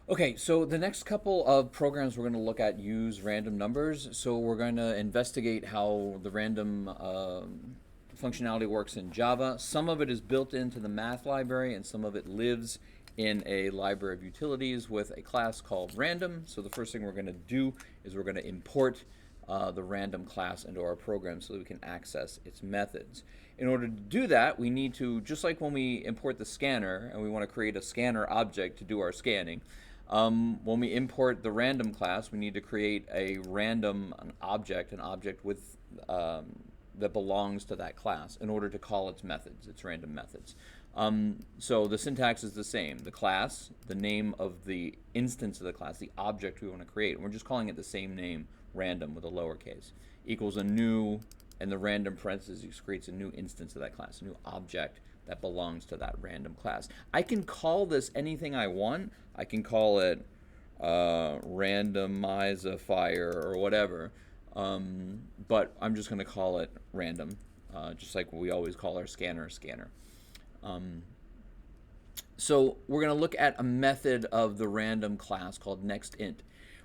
Okay, so the next couple of programs we're going to look at use random numbers. So we're going to investigate how the random functionality works in Java. Some of it is built into the math library, and some of it lives in a library of utilities with a class called random. So the first thing we're going to do is we're going to import the random class into our program so that we can access its methods. In order to do that, we need to, just like when we import the scanner and we want to create a scanner object to do our scanning, when we import the random class, we need to create a random an object with that belongs to that class in order to call its methods, its random methods. So the syntax is the same. The class, the name of the instance of the class, the object we want to create, and we're just calling it the same name, random with a lowercase, equals a new, and the random parentheses creates a new instance of that class, a new object that belongs to that random class. I can call this anything I want. I can call it randomizer or whatever, but I'm just going to call it random, just like we always call our scanner. So we're going to look at a method of the random class called nextInt.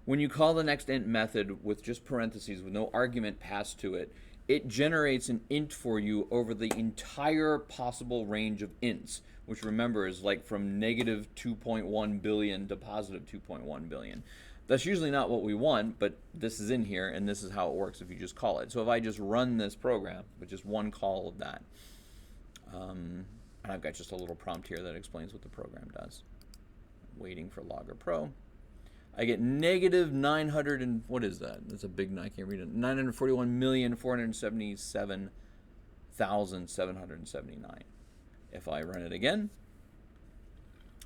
When you call the nextInt method with just parentheses with no argument passed to it, it generates an int for you over the entire possible range of ints, which remember is like from negative 2.1 billion to positive 2.1 billion. That's usually not what we want, but this is in here, and this is how it works if you just call it. So if I just run this program with just one call of that, and I've got just a little prompt here that explains what the program does. Waiting for Logger Pro. I get negative 900 and what is that? That's a big, I can't read it. 941,477,779. If I run it again,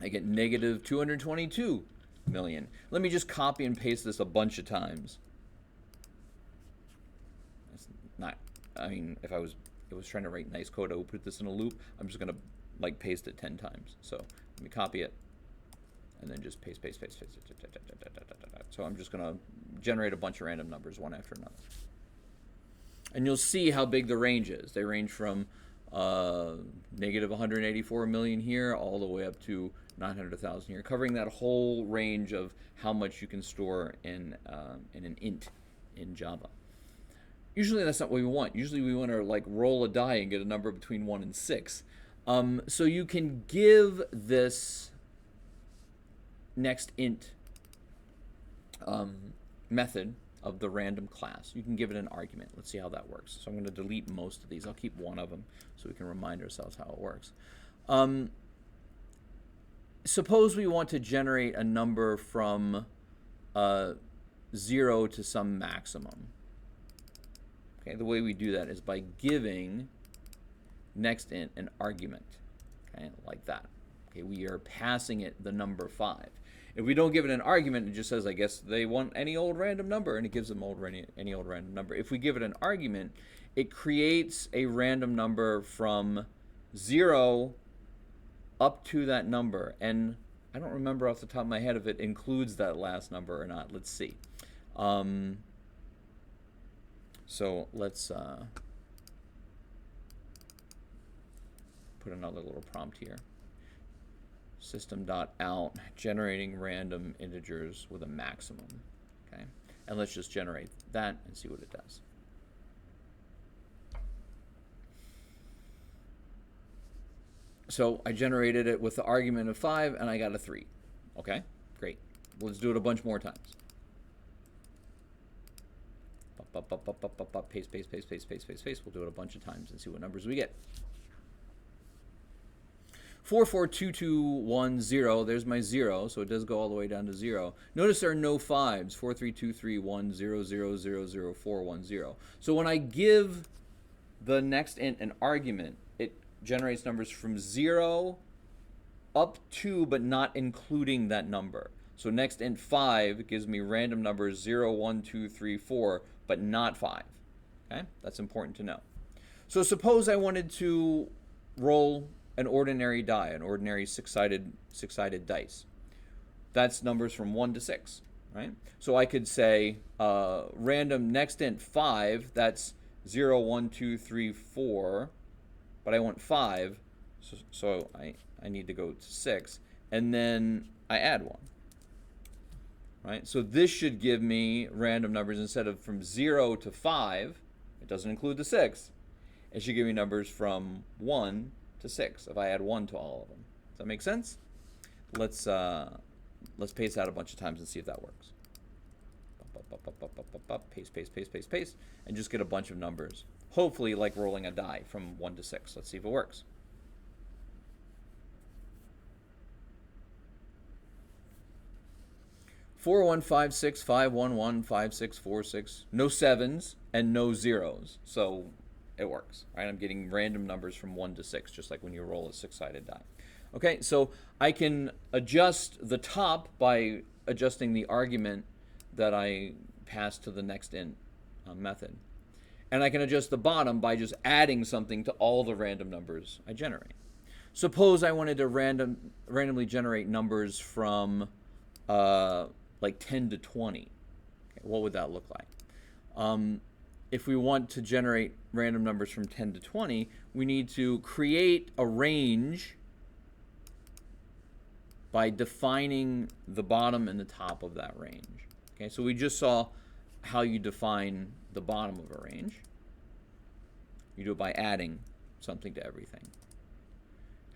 I get negative 222 million. Let me just copy and paste this a bunch of times. It's not, I mean, if I was trying to write nice code, I would put this in a loop. I'm just gonna like paste it 10 times. So let me copy it and then just paste. So I'm just gonna generate a bunch of random numbers one after another. And you'll see how big the range is. They range from negative 184 million here all the way up to 900,000 here, covering that whole range of how much you can store in an int in Java. Usually that's not what we want. Usually we want to like roll a die and get a number between 1 and 6. So you can give this nextInt method of the random class. You can give it an argument. Let's see how that works. So I'm going to delete most of these. I'll keep one of them so we can remind ourselves how it works. Suppose we want to generate a number from 0 to some maximum. Okay, the way we do that is by giving nextInt an argument, okay, like that. Okay, we are passing it the number 5. If we don't give it an argument, it just says, I guess they want any old random number, and it gives them any old random number. If we give it an argument, it creates a random number from 0 up to that number. And I don't remember off the top of my head if it includes that last number or not. Let's see. So let's put another little prompt here. System.out generating random integers with a maximum. Okay, and let's just generate that and see what it does. So I generated it with the argument of 5 and I got a 3. Okay, great. Let's do it a bunch more times. Paste. We'll do it a bunch of times and see what numbers we get. 442210, there's my 0, so it does go all the way down to 0. Notice there are no 5s, 43231000000410. So when I give the nextInt an argument, it generates numbers from 0 up to, but not including that number. So nextInt 5 gives me random numbers 0, 1, 2, 3, 4, but not 5. Okay, that's important to know. So suppose I wanted to roll an ordinary die, an ordinary six-sided dice. That's numbers from 1 to 6, right? So I could say random nextInt 5, that's 0, 1, 2, 3, 4, but I want 5, so I need to go to 6, and then I add 1. right? So this should give me random numbers instead of from 0 to 5. It doesn't include the 6. It should give me numbers from 1 to 6 if I add 1 to all of them. Does that make sense? Let's paste that a bunch of times and see if that works. Paste, paste, paste, paste, paste, and just get a bunch of numbers. Hopefully like rolling a die from 1 to 6. Let's see if it works. Four, 1, 5, 6, 5, 1, 1, 5, 6, 4, 6. No 7s and no 0s. So it works, right? I'm getting random numbers from 1 to 6, just like when you roll a 6-sided die. Okay, so I can adjust the top by adjusting the argument that I pass to the next int method. And I can adjust the bottom by just adding something to all the random numbers I generate. Suppose I wanted to randomly generate numbers from like 10 to 20. Okay, what would that look like? If we want to generate random numbers from 10 to 20, we need to create a range by defining the bottom and the top of that range. Okay, so we just saw how you define the bottom of a range. You do it by adding something to everything.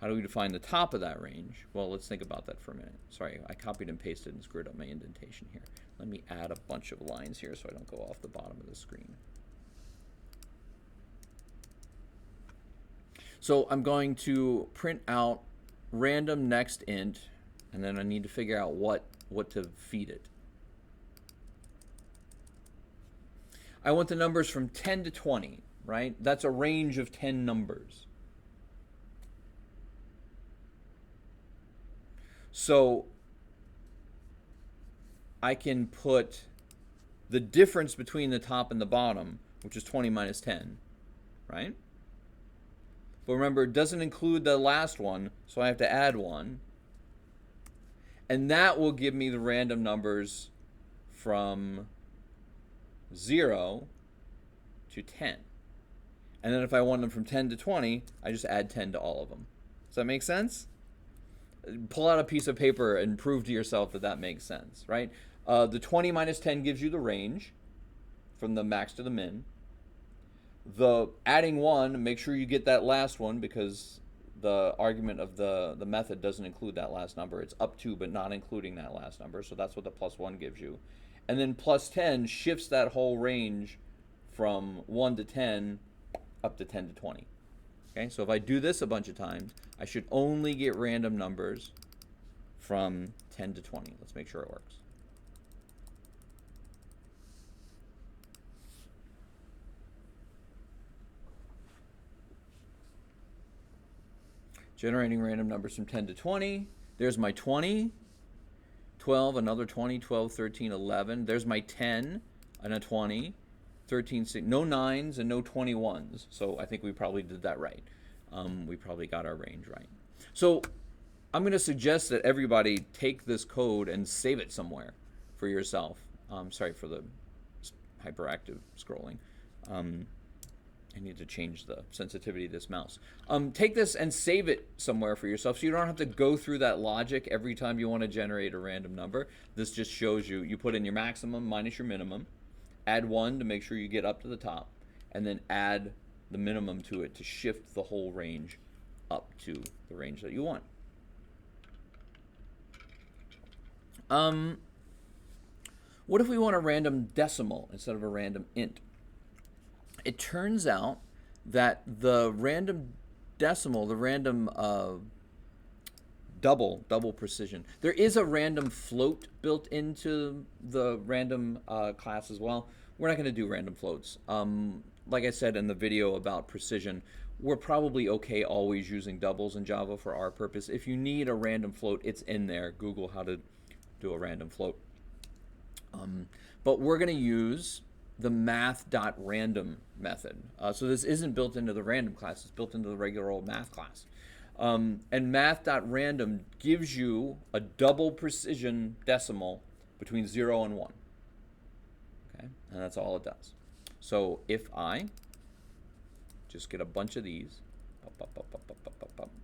How do we define the top of that range? Well, let's think about that for a minute. Sorry, I copied and pasted and screwed up my indentation here. Let me add a bunch of lines here so I don't go off the bottom of the screen. So I'm going to print out random next int, and then I need to figure out what to feed it. I want the numbers from 10 to 20, right? That's a range of 10 numbers. So I can put the difference between the top and the bottom, which is 20 minus 10, right? But remember, it doesn't include the last one, so I have to add 1. And that will give me the random numbers from 0 to 10. And then if I want them from 10 to 20, I just add 10 to all of them. Does that make sense? Pull out a piece of paper and prove to yourself that that makes sense, right? The 20 minus 10 gives you the range from the max to the min. The adding 1, make sure you get that last one because the argument of the method doesn't include that last number. It's up to but not including that last number, so that's what the plus 1 gives you. And then plus 10 shifts that whole range from 1 to 10 up to 10 to 20. Okay, so if I do this a bunch of times, I should only get random numbers from 10 to 20. Let's make sure it works. Generating random numbers from 10 to 20. There's my 20, 12, another 20, 12, 13, 11. There's my 10 and a 20, 13, 16. No 9s and no 21s. So I think we probably did that right. We probably got our range right. So I'm going to suggest that everybody take this code and save it somewhere for yourself. Sorry for the hyperactive scrolling. I need to change the sensitivity of this mouse. Take this and save it somewhere for yourself so you don't have to go through that logic every time you want to generate a random number. This just shows you put in your maximum minus your minimum, add 1 to make sure you get up to the top, and then add the minimum to it to shift the whole range up to the range that you want. What if we want a random decimal instead of a random int? It turns out that the random decimal, the random double precision, there is a random float built into the random class as well. We're not going to do random floats. Like I said in the video about precision, we're probably okay always using doubles in Java for our purpose. If you need a random float, it's in there. Google how to do a random float. But we're going to use the math.random method. So this isn't built into the random class, it's built into the regular old math class. And math.random gives you a double precision decimal between 0 and 1. Okay, and that's all it does. So if I just get a bunch of these,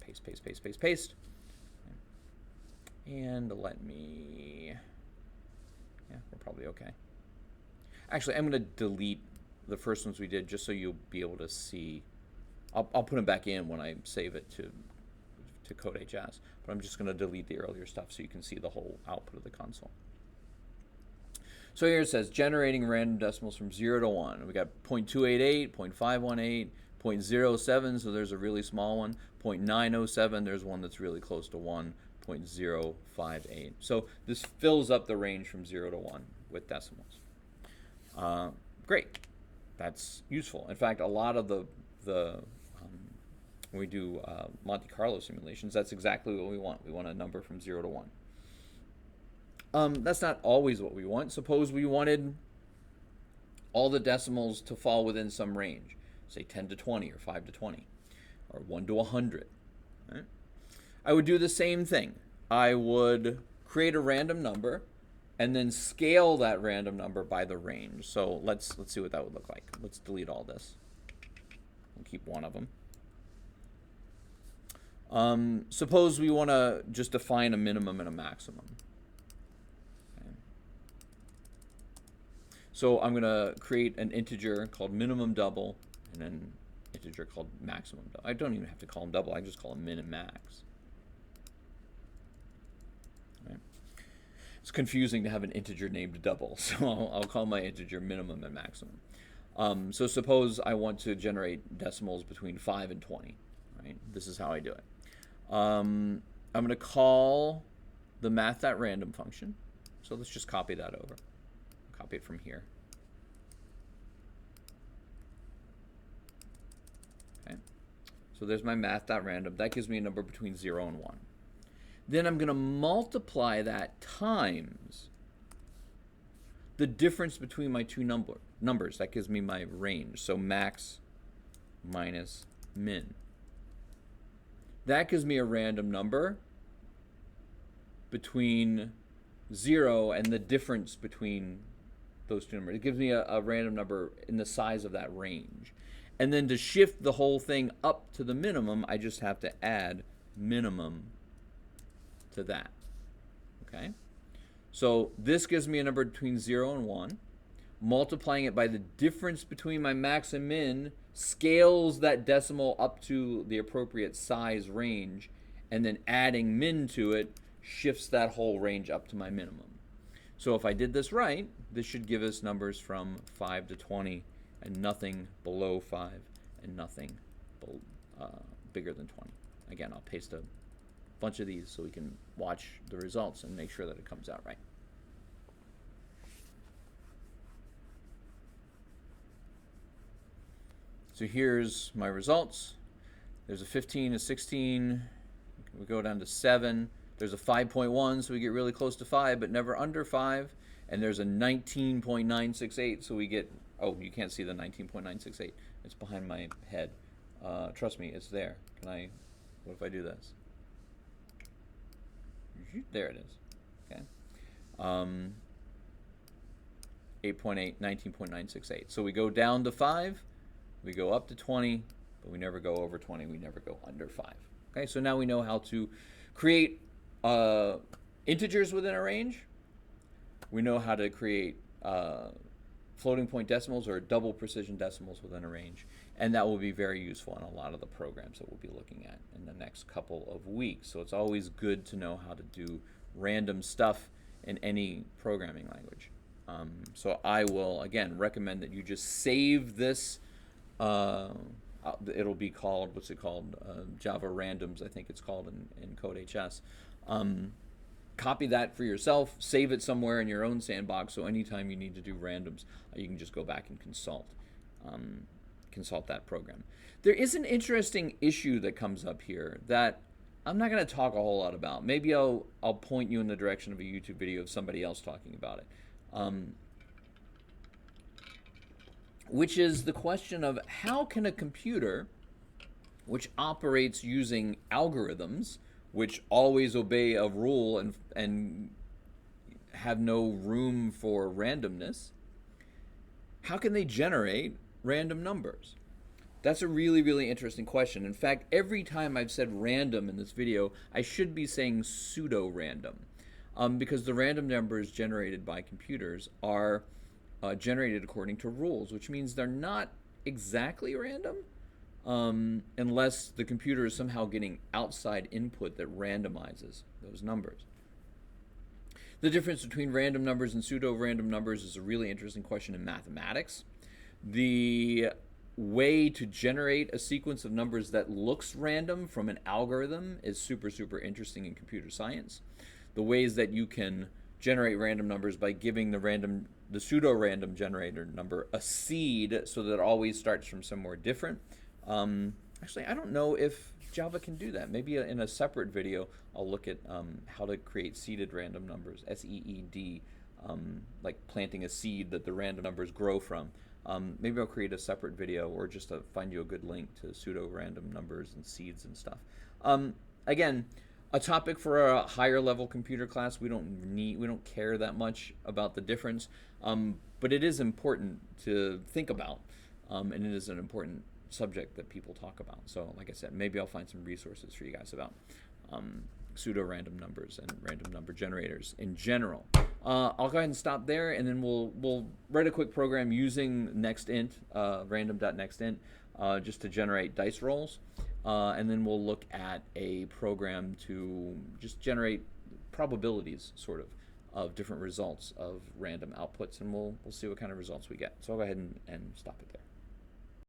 paste, paste, paste, paste, paste, and let me Yeah, we're probably okay. Actually, I'm going to delete the first ones we did just so you'll be able to see. I'll put them back in when I save it to Code.hs, but I'm just going to delete the earlier stuff so you can see the whole output of the console. So here it says generating random decimals from 0 to 1. We got 0.288, 0.518, 0.07, so there's a really small one. 0.907, there's one that's really close to 1. 0.058. So this fills up the range from 0 to 1 with decimals. Great. That's useful. In fact, a lot of the when we do Monte Carlo simulations, that's exactly what we want. We want a number from 0 to 1. That's not always what we want. Suppose we wanted all the decimals to fall within some range, say 10 to 20 or 5 to 20 or 1 to 100. Right? I would do the same thing. I would create a random number and then scale that random number by the range. So let's see what that would look like. Let's delete all this. We'll keep one of them. Suppose we want to just define a minimum and a maximum. Okay. So I'm going to create an integer called minimum double and an integer called maximum double. I don't even have to call them double. I just call them min and max. Right. It's confusing to have an integer named double, so I'll call my integer minimum and maximum. So suppose I want to generate decimals between 5 and 20. Right? This is how I do it. I'm going to call the math.random function. So let's just copy that over. Copy it from here. Okay. So there's my math.random. That gives me a number between 0 and 1. Then I'm going to multiply that times the difference between my two numbers. That gives me my range. So max minus min. That gives me a random number between 0 and the difference between those two numbers. It gives me a random number in the size of that range. And then to shift the whole thing up to the minimum, I just have to add minimum to that. Okay? So this gives me a number between 0 and 1. Multiplying it by the difference between my max and min scales that decimal up to the appropriate size range, and then adding min to it shifts that whole range up to my minimum. So if I did this right, this should give us numbers from 5 to 20 and nothing below 5 and nothing bigger than 20. Again, I'll paste a bunch of these so we can watch the results and make sure that it comes out right. So here's my results. There's a 15, a 16, we go down to 7. There's a 5.1, so we get really close to 5, but never under 5. And there's a 19.968, so we get, oh, you can't see the 19.968. It's behind my head. Trust me, it's there. What if I do this? There it is. Okay. 8.8, 19.968. So we go down to 5. We go up to 20, but we never go over 20. We never go under 5. Okay, so now we know how to create integers within a range. We know how to create floating point decimals or double precision decimals within a range. And that will be very useful in a lot of the programs that we'll be looking at in the next couple of weeks. So it's always good to know how to do random stuff in any programming language. So I will, again, recommend that you just save this. It'll be called, what's it called? Java randoms, I think it's called in Code.hs. Copy that for yourself, save it somewhere in your own sandbox, so anytime you need to do randoms, you can just go back and consult that program. There is an interesting issue that comes up here that I'm not going to talk a whole lot about. Maybe I'll point you in the direction of a YouTube video of somebody else talking about it. Which is the question of how can a computer which operates using algorithms, which always obey a rule and have no room for randomness, how can they generate random numbers? That's a really, really interesting question. In fact, every time I've said random in this video, I should be saying pseudo-random. because the random numbers generated by computers are generated according to rules, which means they're not exactly random, unless the computer is somehow getting outside input that randomizes those numbers. The difference between random numbers and pseudo-random numbers is a really interesting question in mathematics. The way to generate a sequence of numbers that looks random from an algorithm is super, super interesting in computer science. The ways that you can generate random numbers by giving the pseudo-random generator number a seed so that it always starts from somewhere different. Actually, I don't know if Java can do that. Maybe in a separate video, I'll look at how to create seeded random numbers, S-E-E-D, like planting a seed that the random numbers grow from. Maybe I'll create a separate video, or just find you a good link to pseudo-random numbers and seeds and stuff. Again, a topic for a higher level computer class. We don't care that much about the difference, but it is important to think about, and it is an important subject that people talk about. So like I said, maybe I'll find some resources for you guys about pseudo-random numbers and random number generators in general. I'll go ahead and stop there, and then we'll write a quick program using nextint, random.nextint, just to generate dice rolls, and then we'll look at a program to just generate probabilities, sort of different results of random outputs, and we'll see what kind of results we get. So I'll go ahead and stop it there.